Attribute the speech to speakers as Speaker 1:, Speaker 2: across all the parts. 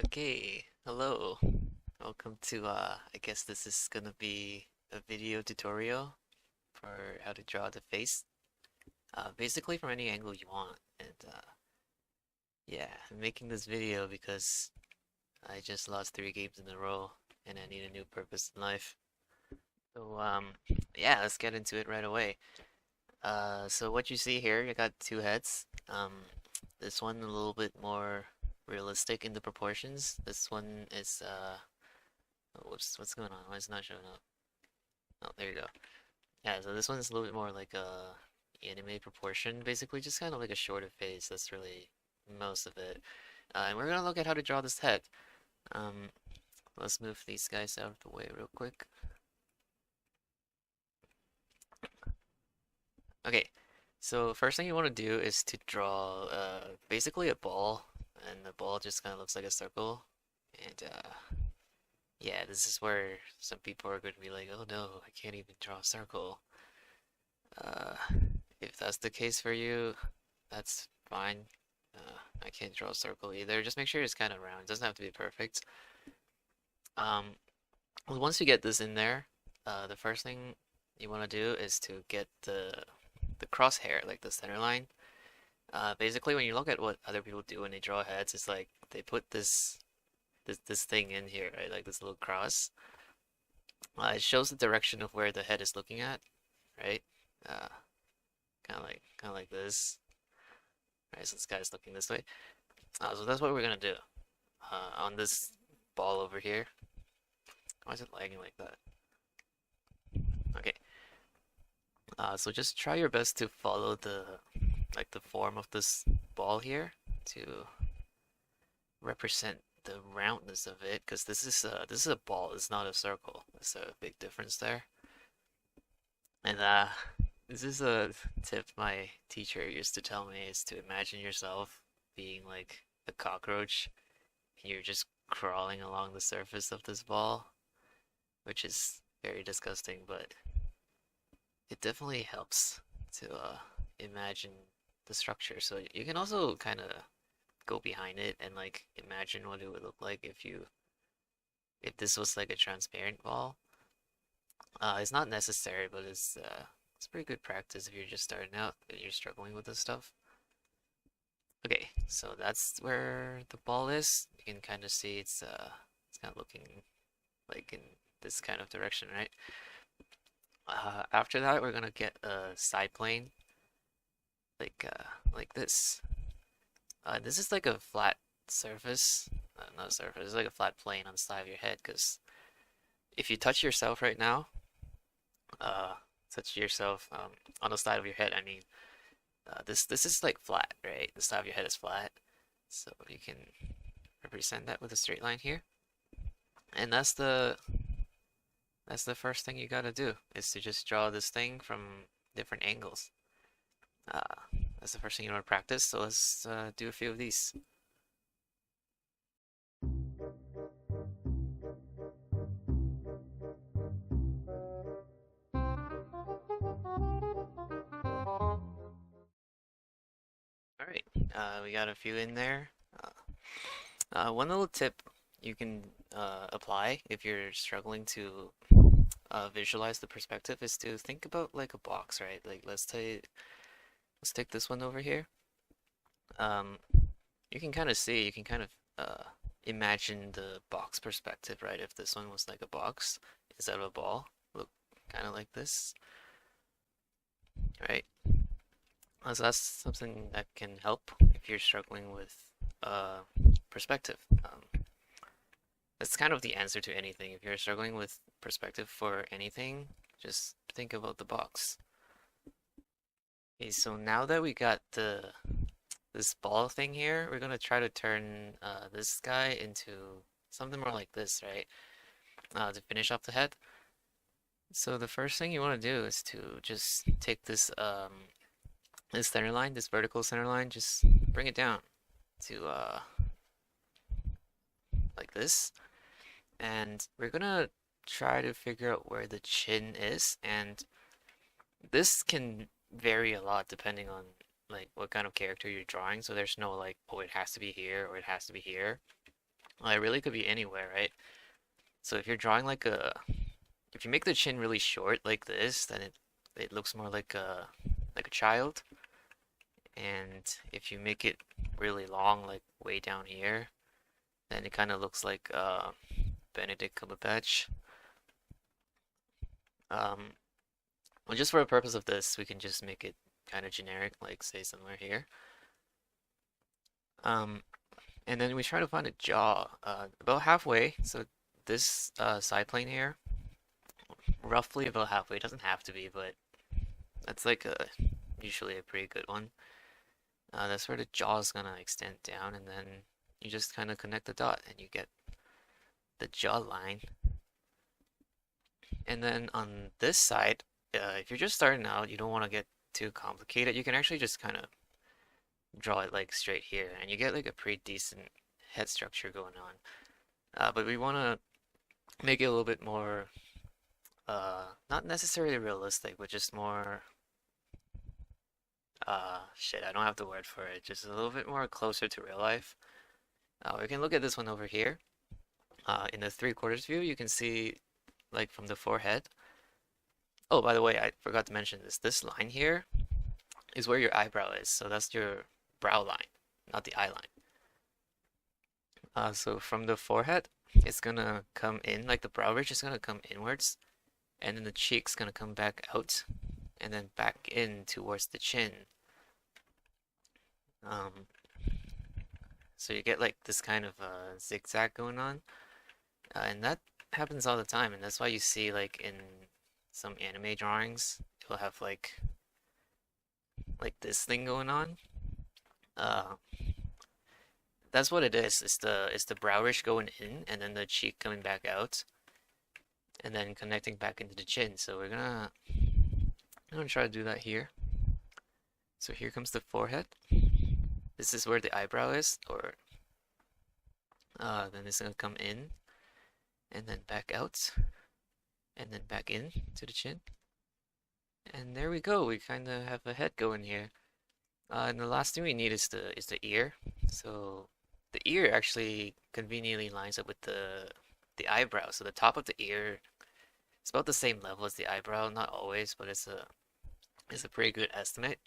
Speaker 1: Okay, hello. Welcome to I guess this is gonna be a video tutorial for how to draw the face. Basically from any angle you want. And yeah, I'm making this video because I just lost 3 games in a row and I need a new purpose in life. So yeah, let's get into it right away. So what you see here, you got two heads. This one a little bit more realistic in the proportions. This one is oh, what's going on? Why is it not showing up? Oh, there you go. Yeah, so this one's a little bit more like a anime proportion, basically just kind of like a shorter face. That's really most of it. And we're gonna look at how to draw this head. Um, let's move these guys out of the way real quick. Okay, so first thing you want to do is to draw basically a ball, and the ball just kind of looks like a circle. And yeah, this is where some people are going to be like, oh no, I can't even draw a circle. Uh, if that's the case for you, that's fine. I can't draw a circle either. Just make sure it's kind of round. It doesn't have to be perfect. Um, well, once you get this in there, the first thing you want to do is to get the crosshair, like the center line. Basically, when you look at what other people do when they draw heads, it's like they put this thing in here, right? Like this little cross. It shows the direction of where the head is looking at, right? Uh, kind of like this. Right, so this guy's looking this way. So that's what we're gonna do. On this ball over here. Why is it lagging like that? Okay. So just try your best to follow the form of this ball here to represent the roundness of it, because this is a ball, it's not a circle. There's a big difference there. And this is a tip my teacher used to tell me, is to imagine yourself being like a cockroach and you're just crawling along the surface of this ball, which is very disgusting, but it definitely helps to imagine the structure. So you can also kind of go behind it and like imagine what it would look like if this was like a transparent ball. It's not necessary, but it's pretty good practice if you're just starting out and you're struggling with this stuff. Okay, so that's where the ball is. You can kind of see it's kind of looking like in this kind of direction, right? After that, we're gonna get a side plane like this. This is like a flat surface, not a surface. It's like a flat plane on the side of your head. Because if you touch yourself right now, uh, touch yourself on the side of your head. I mean, this is like flat, right? The side of your head is flat, so you can represent that with a straight line here. And that's the first thing you gotta do, is to just draw this thing from different angles. Uh, that's the first thing you want to practice. So let's do a few of these. All right, we got a few in there. One little tip you can apply if you're struggling to visualize the perspective is to think about like a box, right? Like let's take this one over here. Um, you can kind of see, you can kind of imagine the box perspective, right? If this one was like a box instead of a ball, look kind of like this, right? So that's something that can help if you're struggling with uh, perspective. That's kind of the answer to anything. If you're struggling with perspective for anything, just think about the box. Okay, so now that we got this ball thing here, we're gonna try to turn this guy into something more like this, right? To finish off the head. So the first thing you want to do is to just take this center line, this vertical center line, just bring it down to like this. And we're gonna try to figure out where the chin is, and this can vary a lot depending on like what kind of character you're drawing. So there's no like, oh, it has to be here or it has to be here. Well, it really could be anywhere, right? So if you're drawing if you make the chin really short like this, then it looks more like a child. And if you make it really long, like way down here, then it kind of looks like Benedict Cumberbatch. Um, well, just for the purpose of this, we can just make it kind of generic, like say somewhere here. Um, and then we try to find a jaw about halfway. So this side plane here, roughly about halfway. It doesn't have to be, but that's like usually a pretty good one. That's where the jaw is gonna extend down, and then you just kind of connect the dot, and you get the jaw line. And then on this side, if you're just starting out, you don't want to get too complicated. You can actually just kind of draw it like straight here, and you get like a pretty decent head structure going on. But we want to make it a little bit more, not necessarily realistic, but just more, shit, I don't have the word for it. Just a little bit more closer to real life. We can look at this one over here. In the 3/4 view, you can see like from the forehead. Oh, by the way, I forgot to mention this. This line here is where your eyebrow is. So that's your brow line, not the eye line. So from the forehead, it's gonna come in, like the brow ridge is gonna come inwards, and then the cheek's gonna come back out, and then back in towards the chin. Um, so you get like this kind of zigzag going on, and that happens all the time, and that's why you see like in some anime drawings, you'll have like this thing going on. Uh, that's what it is. It's the brow ridge going in, and then the cheek coming back out, and then connecting back into the chin. So I'm gonna try to do that here. So here comes the forehead. This is where the eyebrow is, or then it's gonna come in, and then back out, and then back in to the chin. And there we go. We kind of have a head going here. And the last thing we need is the ear. So the ear actually conveniently lines up with the eyebrow. So the top of the ear is about the same level as the eyebrow. Not always, but it's a pretty good estimate.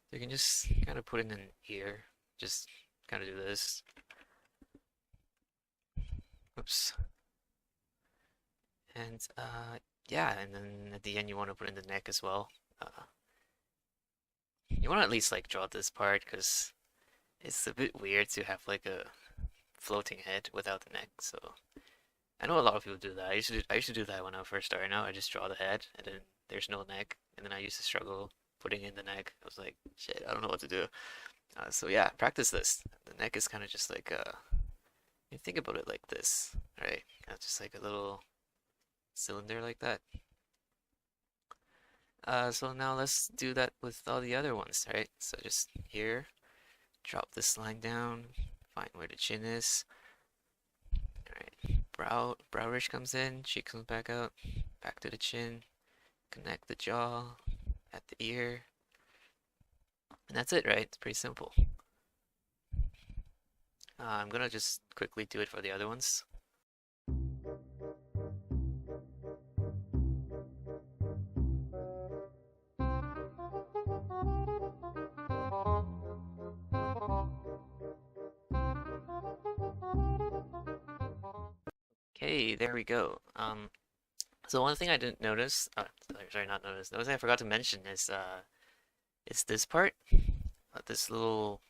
Speaker 1: So you can just kind of put in an ear. Just kind of do this. Oops. And yeah, and then at the end you want to put in the neck as well. You want to at least like draw this part because it's a bit weird to have like a floating head without the neck. So I know a lot of people do that. I used to do that when I first started out. I just draw the head and then there's no neck, and then I used to struggle putting in the neck. I was like, shit, I don't know what to do. So yeah, practice this. The neck is kind of just like you think about it like this, right? Kind of just like a little cylinder like that. So now let's do that with all the other ones, right? So just here, drop this line down, find where the chin is. Alright, brow ridge comes in, cheek comes back out, back to the chin, connect the jaw at the ear, and that's it, right? It's pretty simple. I'm gonna just quickly do it for the other ones. Okay, there we go. So one thing I didn't notice, sorry, not notice. The one thing I forgot to mention is it's this part, this little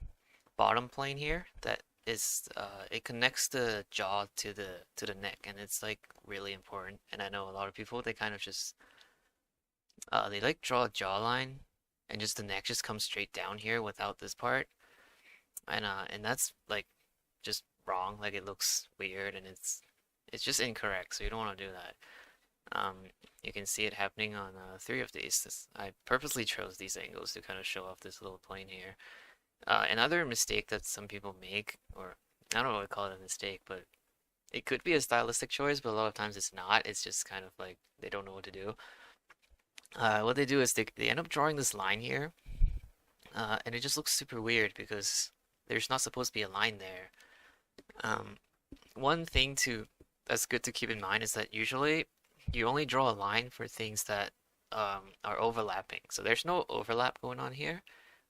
Speaker 1: bottom plane here that is it connects the jaw to the neck, and it's like really important. And I know a lot of people they kind of just they like draw a jawline, and just the neck just comes straight down here without this part, and that's like just wrong. Like it looks weird, and it's just incorrect. So you don't want to do that. Um, you can see it happening on three of these. I purposely chose these angles to kind of show off this little plane here. Another mistake that some people make, or I don't know what to call it a mistake, but it could be a stylistic choice, but a lot of times it's not. It's just kind of like they don't know what to do. What they do is they end up drawing this line here, and it just looks super weird because there's not supposed to be a line there. Um, one thing to that's good to keep in mind is that usually you only draw a line for things that are overlapping. So there's no overlap going on here.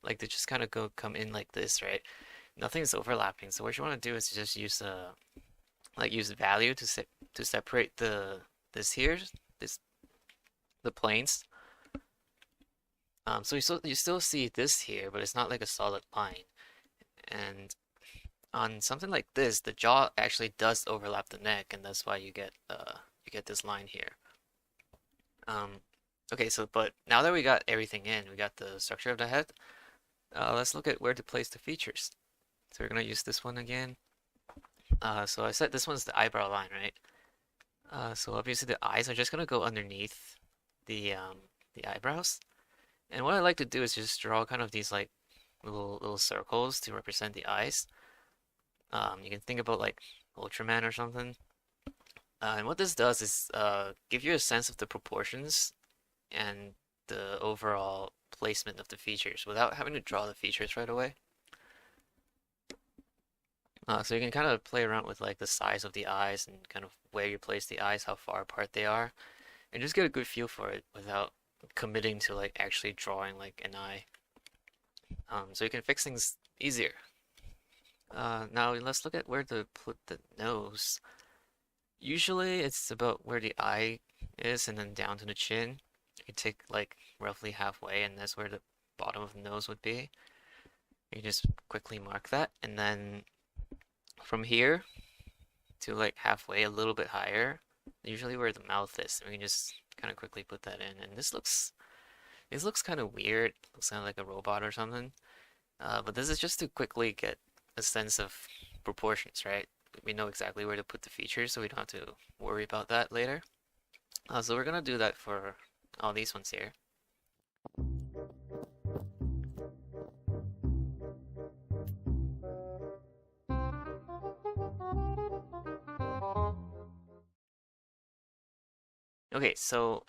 Speaker 1: Like they just kind of come in like this, right? Nothing's overlapping. So what you want to do is just use use value to separate this here, this the planes. So you still see this here, but it's not like a solid line. And on something like this, the jaw actually does overlap the neck, and that's why you get this line here. Um, okay, so but now that we got everything in, we got the structure of the head. Let's look at where to place the features. So we're gonna use this one again. So I said this one's the eyebrow line, right? So obviously the eyes are just gonna go underneath the eyebrows. And what I like to do is just draw kind of these like little circles to represent the eyes. You can think about like Ultraman or something. And what this does is give you a sense of the proportions and the overall placement of the features without having to draw the features right away. So you can kind of play around with like the size of the eyes and kind of where you place the eyes, how far apart they are, and just get a good feel for it without committing to like actually drawing like an eye. So you can fix things easier. Now let's look at where to put the nose. Usually it's about where the eye is and then down to the chin. You take like roughly halfway, and that's where the bottom of the nose would be. You just quickly mark that, and then from here to like halfway, a little bit higher, usually where the mouth is. We can just kind of quickly put that in, and this looks kind of weird. It looks kind of like a robot or something. But this is just to quickly get a sense of proportions, right? We know exactly where to put the features, so we don't have to worry about that later. So we're gonna do that for all these ones here. Okay, so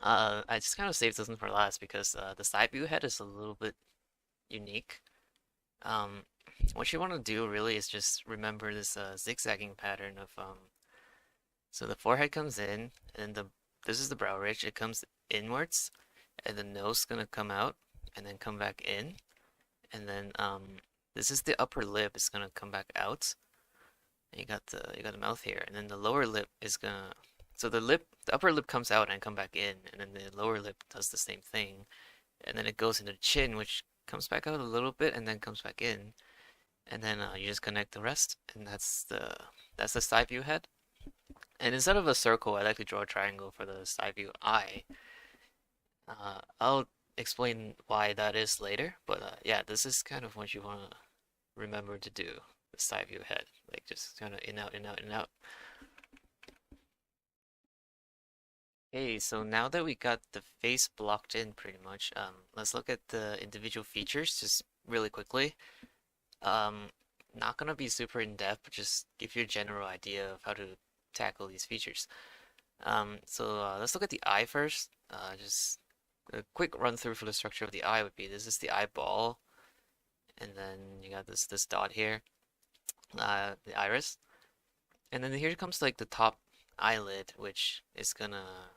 Speaker 1: I just kind of saved this one for last because the side view head is a little bit unique. Um, what you want to do really is just remember this zigzagging pattern of so the forehead comes in, and this is the brow ridge. It comes inwards, and the nose is gonna come out, and then come back in, and then this is the upper lip. It's gonna come back out. And you got the mouth here, and then the lower lip is gonna. So the upper lip comes out and come back in, and then the lower lip does the same thing, and then it goes into the chin, which comes back out a little bit and then comes back in, and then you just connect the rest, and that's the side view head. And instead of a circle, I like to draw a triangle for the side view eye. I'll explain why that is later, but yeah, this is kind of what you want to remember to do. The side view head, like just kind of in out in out in out. Okay, so now that we got the face blocked in pretty much, let's look at the individual features just really quickly. Um, Not gonna be super in depth, but just give you a general idea of how to tackle these features. Let's look at the eye first. Just a quick run through for the structure of the eye would be this is the eyeball, and then you got this dot here, the iris, and then here comes like the top eyelid, which is gonna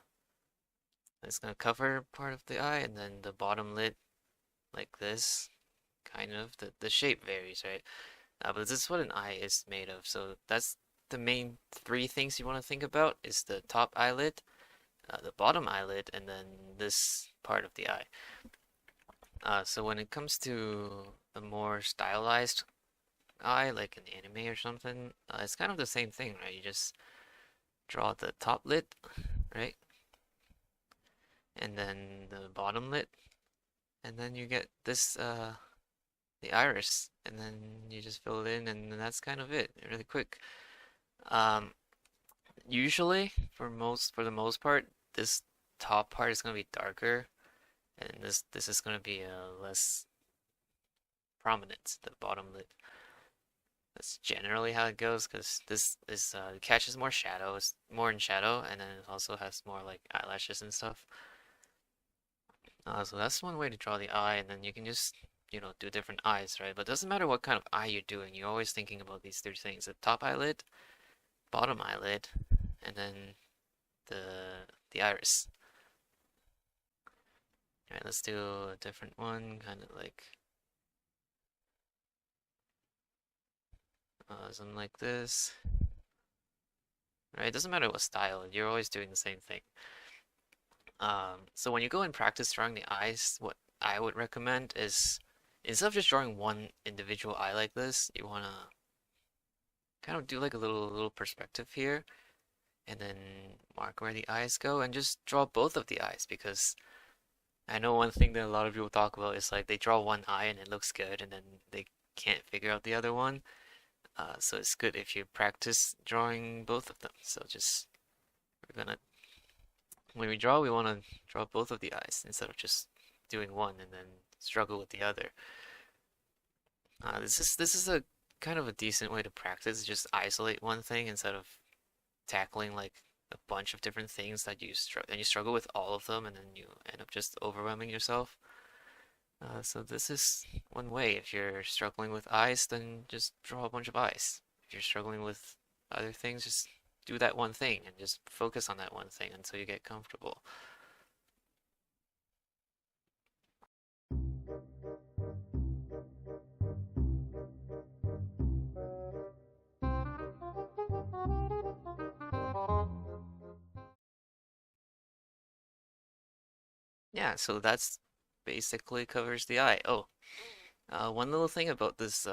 Speaker 1: cover part of the eye, and then the bottom lid like this, kind of. The shape varies, right? But this is what an eye is made of. So that's the main three things you want to think about is the top eyelid, the bottom eyelid, and then this part of the eye. So when it comes to a more stylized eye, like an anime or something, it's kind of the same thing, right? You just draw the top lid, right? And then the bottom lid, and then you get this the iris, and then you just fill it in, and that's kind of it. Really quick. Um, Usually, for the most part, this top part is gonna be darker, and this is gonna be less prominent. The bottom lid. That's generally how it goes, because this is catches more shadow. It's more in shadow, and then it also has more like eyelashes and stuff. So that's one way to draw the eye, and then you can just do different eyes, right? But it doesn't matter what kind of eye you're doing, you're always thinking about these three things: the top eyelid, bottom eyelid, and then the iris. All right, let's do a different one, kind of like something like this. Right? It doesn't matter what style, you're always doing the same thing. So when you go and practice drawing the eyes, what I would recommend is instead of just drawing one individual eye like this, you wanna kind of do like a little perspective here, and then mark where the eyes go, and just draw both of the eyes because I know one thing that a lot of people talk about is like they draw one eye and it looks good, and then they can't figure out the other one. So it's good if you practice drawing both of them. So just we're gonna when we draw, we want to draw both of the eyes instead of just doing one and then struggle with the other. This is a kind of a decent way to practice. Just isolate one thing instead of tackling like a bunch of different things that you struggle with all of them, and then you end up just overwhelming yourself. So this is one way. If you're struggling with eyes, then just draw a bunch of eyes. If you're struggling with other things, just do that one thing and just focus on that one thing until you get comfortable. Yeah, so that's basically covers the eye. Oh, one little thing about this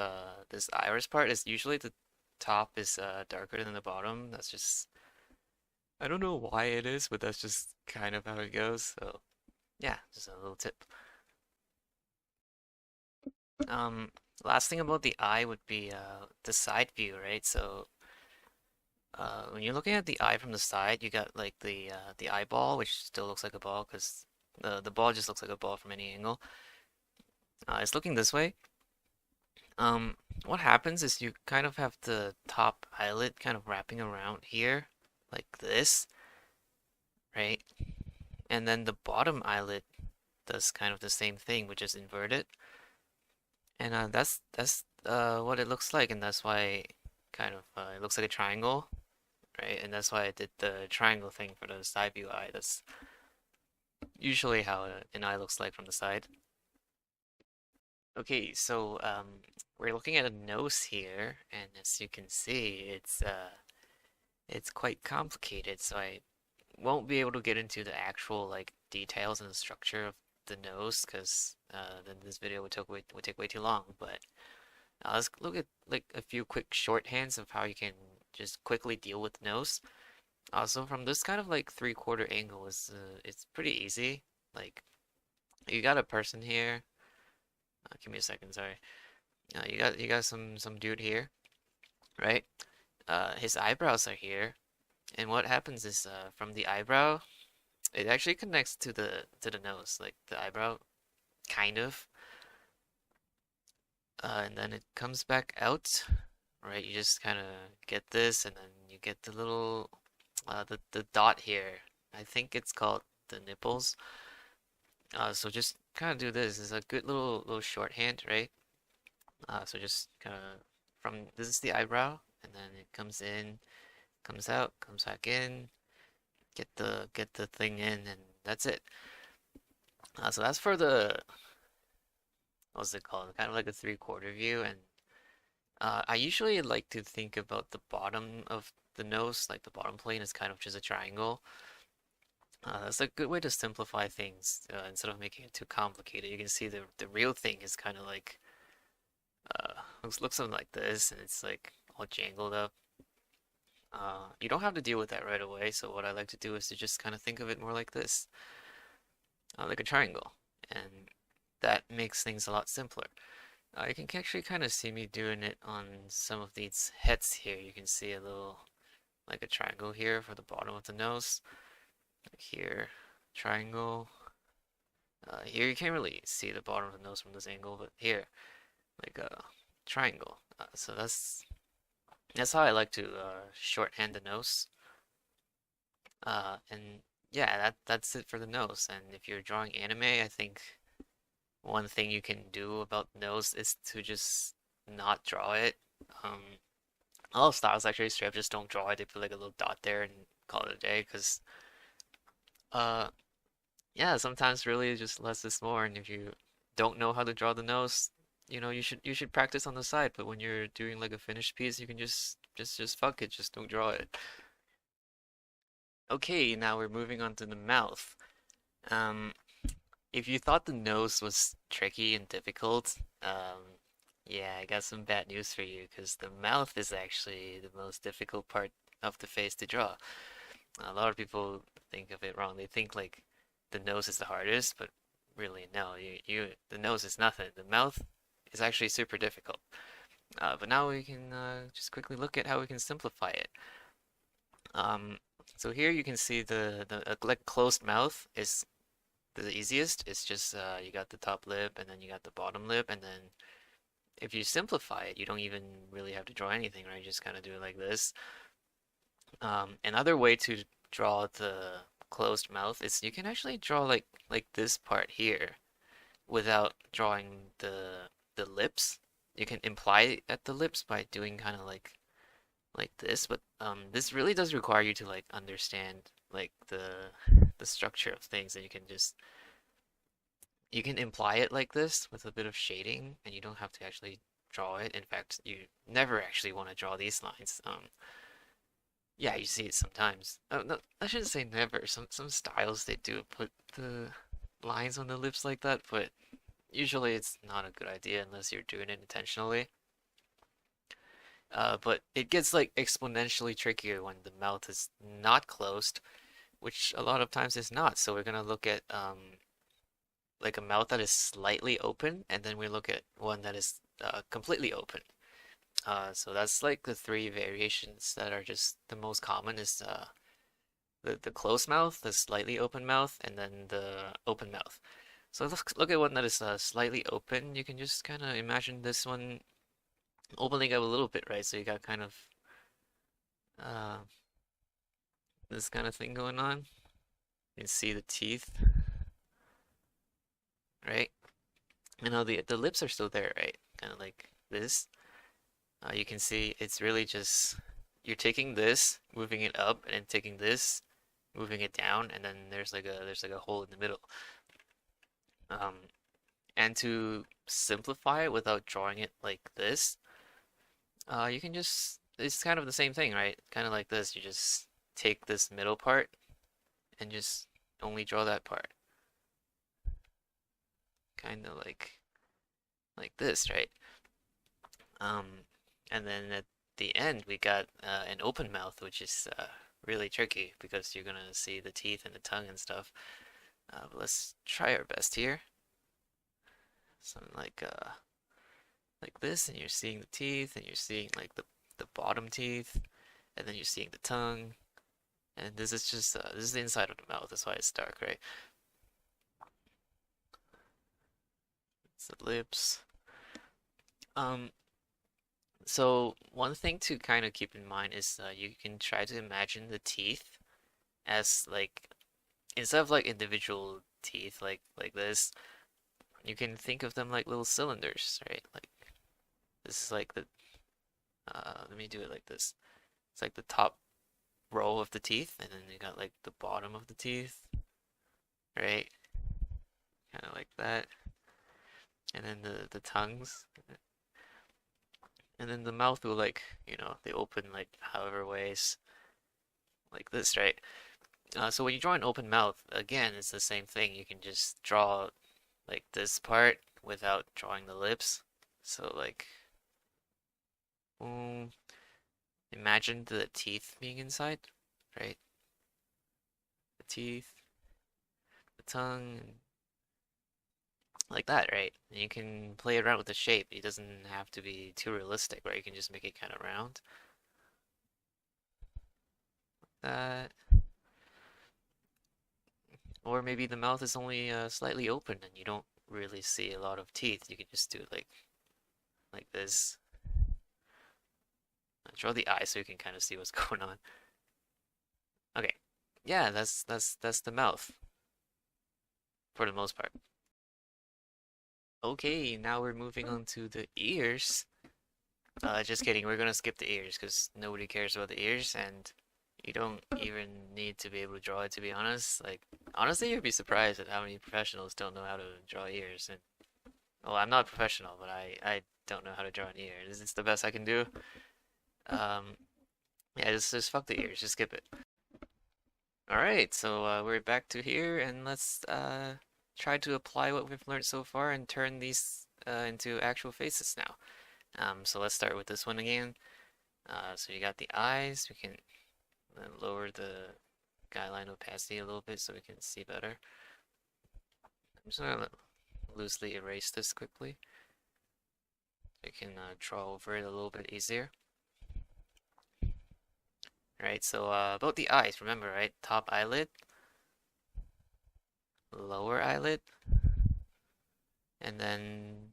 Speaker 1: iris part is usually the top is darker than the bottom. That's just I don't know why it is, but that's just kind of how it goes. So yeah, just a little tip. Um, Last thing about the eye would be the side view, right? So when you're looking at the eye from the side, you got like the eyeball, which still looks like a ball because the ball just looks like a ball from any angle. It's looking this way. What happens is you kind of have the top eyelid kind of wrapping around here, like this, right? And then the bottom eyelid does kind of the same thing, which is inverted. And that's what it looks like, and that's why kind of it looks like a triangle, right? And that's why I did the triangle thing for the side view eye. That's usually how an eye looks like from the side. Okay, so we're looking at a nose here, and as you can see, it's quite complicated. So I won't be able to get into the actual like details and the structure of the nose because then this video would take way too long. But let's look at like a few quick shorthands of how you can just quickly deal with the nose. Also, from this kind of like three-quarter angle is it's pretty easy. Like you got a person here. Give me a second, sorry. You got some dude here, right? His eyebrows are here, and what happens is from the eyebrow, it actually connects to the nose, like the eyebrow, kind of, and then it comes back out, right? You just kind of get this, and then you get the little the dot here. I think it's called the nipples. So just kind of do this. It's a good little shorthand, right? So just kind of from this is the eyebrow, and then it comes in, comes out, comes back in. Get the thing in, and that's it. So that's for the what's it called? Kind of like a three-quarter view, and I usually like to think about the bottom of the nose, like the bottom plane is kind of just a triangle. That's a good way to simplify things instead of making it too complicated. You can see the real thing is kind of like looks something like this, and it's like all jangled up. You don't have to deal with that right away, so what I like to do is to just kind of think of it more like this, like a triangle, and that makes things a lot simpler. You can actually kind of see me doing it on some of these heads here. You can see a little, like a triangle here for the bottom of the nose. Like here, triangle. Here you can't really see the bottom of the nose from this angle, but here, like a triangle. So that's how I like to shorthand the nose. And yeah, that's it for the nose. And if you're drawing anime, I think one thing you can do about the nose is to just not draw it. Um, a lot of styles actually straight up just don't draw it. They put like a little dot there and call it a day. Because uh, yeah, sometimes really just less is more. And if you don't know how to draw the nose, you should practice on the side. But when you're doing like a finished piece, you can just fuck it, just don't draw it. Okay, now we're moving on to the mouth. Um, if you thought the nose was tricky and difficult, yeah, I got some bad news for you because the mouth is actually the most difficult part of the face to draw. A lot of people think of it wrong. They think like the nose is the hardest, but really no, the nose is nothing. The mouth is actually super difficult. But now we can just quickly look at how we can simplify it. Um, so here you can see the like closed mouth is the easiest. It's just you got the top lip and then you got the bottom lip, and then if you simplify it, you don't even really have to draw anything, right? You just kind of do it like this. Another way to draw the closed mouth is you can actually draw like this part here without drawing the lips. You can imply at the lips by doing kind of like this, but this really does require you to like understand like the structure of things, and you can imply it like this with a bit of shading, and you don't have to actually draw it. In fact, you never actually want to draw these lines. Yeah, you see it sometimes. Oh, no, I shouldn't say never. Some styles they do put the lines on the lips like that, but usually it's not a good idea unless you're doing it intentionally. But it gets like exponentially trickier when the mouth is not closed, which a lot of times is not. So we're gonna look at like a mouth that is slightly open, and then we look at one that is completely open. So that's like the three variations that are just the most common is the closed mouth, the slightly open mouth, and then the open mouth. So let's look at one that is slightly open. You can just kind of imagine this one opening up a little bit, right? So you got kind of uh, this kind of thing going on. You can see the teeth, right? You know the lips are still there, right? Kind of like this. You can see it's really just you're taking this, moving it up, and then taking this, moving it down, and then there's like a hole in the middle. Um, and to simplify it without drawing it like this, you can just it's kind of the same thing, right? Kind of like this. You just take this middle part and just only draw that part. Kind of like this, right? Um, and then at the end we got an open mouth, which is really tricky because you're gonna see the teeth and the tongue and stuff. But let's try our best here. Something like this, and you're seeing the teeth, and you're seeing like the bottom teeth, and then you're seeing the tongue, and this is just this is the inside of the mouth. That's why it's dark, right? It's the lips. Um, so one thing to kind of keep in mind is you can try to imagine the teeth as like instead of like individual teeth like this, you can think of them like little cylinders, right? Like this is like the let me do it like this. It's like the top row of the teeth, and then you got like the bottom of the teeth, right? Kind of like that. And then the tongues, and then the mouth will like they open like however ways like this, right? So when you draw an open mouth, again, it's the same thing. You can just draw like this part without drawing the lips. So like, boom. Imagine the teeth being inside, right? The teeth, the tongue, and like that, right? And you can play around with the shape. It doesn't have to be too realistic, right? You can just make it kind of round. That, or maybe the mouth is only slightly open and you don't really see a lot of teeth. You can just do it like this. Draw the eye so you can kind of see what's going on. Okay, yeah, that's the mouth for the most part. Okay, now we're moving on to the ears. Just kidding, we're gonna skip the ears because nobody cares about the ears, and you don't even need to be able to draw it, to be honest. Like, honestly, you'd be surprised at how many professionals don't know how to draw ears. And well, I'm not a professional, but I don't know how to draw an ear. This is the best I can do. Um, yeah, just fuck the ears, just skip it. All right, so we're back to here, and let's try to apply what we've learned so far and turn these into actual faces now. So let's start with this one again. So you got the eyes. We can lower the guideline opacity a little bit so we can see better. I'm just gonna loosely erase this quickly. So you can draw over it a little bit easier. Right, so about the eyes, remember, right? Top eyelid, lower eyelid, and then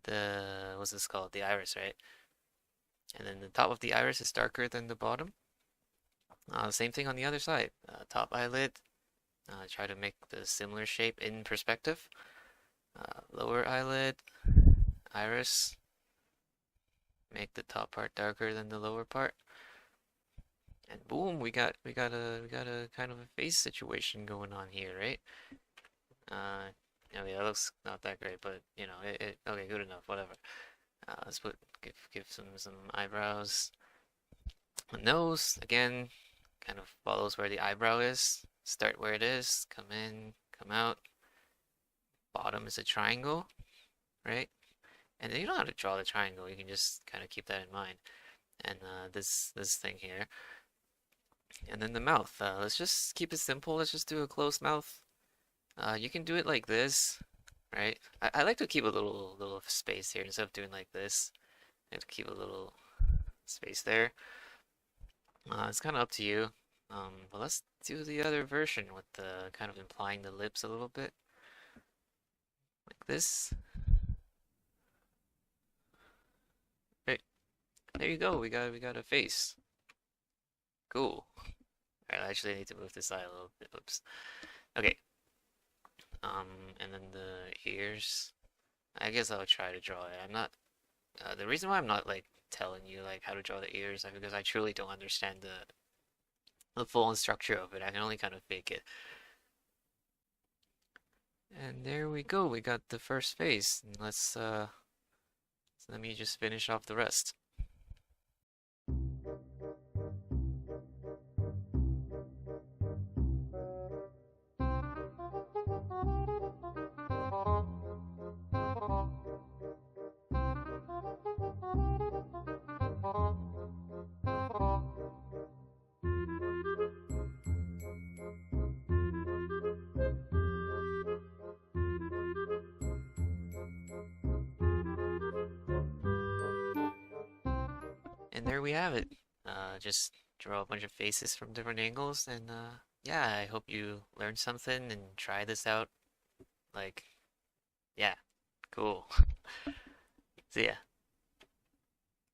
Speaker 1: what's this called? The iris, right? And then the top of the iris is darker than the bottom. Same thing on the other side. Top eyelid, try to make the similar shape in perspective. Lower eyelid, iris, make the top part darker than the lower part. And boom, we got a kind of a face situation going on here, right? I mean, that looks not that great, but you know, okay, good enough, whatever. Let's give some eyebrows. A nose, again, kind of follows where the eyebrow is. Start where it is, come in, come out. Bottom is a triangle, right? And you don't have to draw the triangle, you can just kind of keep that in mind. And this thing here. And then the mouth. Let's just keep it simple. Let's just do a closed mouth. You can do it like this, right? I like to keep a little space here instead of doing like this. I have to keep a little space there. It's kind of up to you. But let's do the other version with the kind of implying the lips a little bit, like this. Right, there you go. We got a face. Cool. Alright, I actually need to move this side a little bit. Oops. Okay. And then the ears. I guess I'll try to draw it. I'm not. The reason why I'm not like telling you like how to draw the ears is because I truly don't understand the full structure of it. I can only kind of fake it. And there we go. We got the first face. And let me just finish off the rest. And there we have it. Just draw a bunch of faces from different angles, and yeah, I hope you learned something and try this out. Like, yeah, cool. See ya.